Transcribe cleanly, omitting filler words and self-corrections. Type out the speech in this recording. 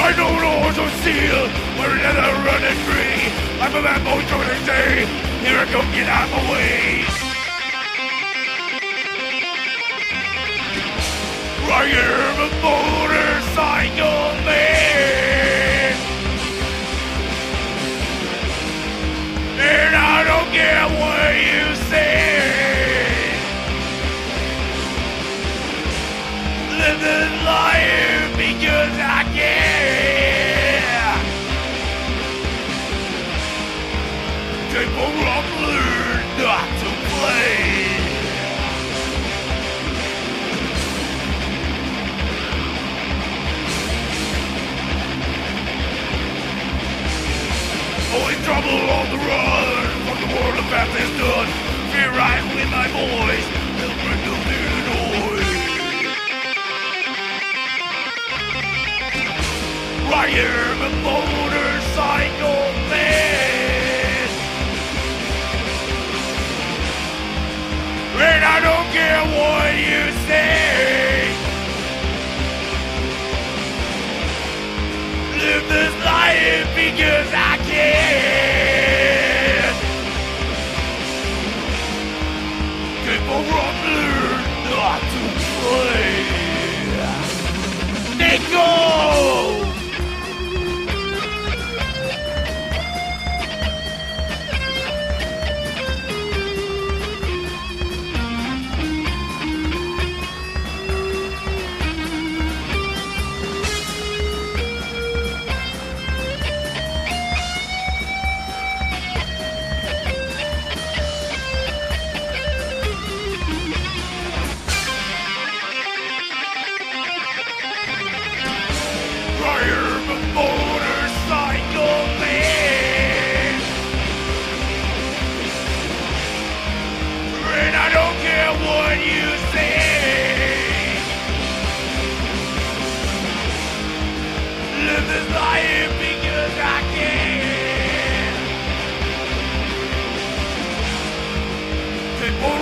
I know the horse of steel, where another running free. I'm a man boy joining day. Here I come, get out my way. I am a motorcycle man, and I don't care what you say. Live this life because I can. People I've learned not to play. Always trouble on the run from the world of fast is done. Fear right with my voice, they'll bring them to the noise. I am a motorcycle man, and I don't care what you say. Live this life because I can. People wrong learn not to play. Nico! People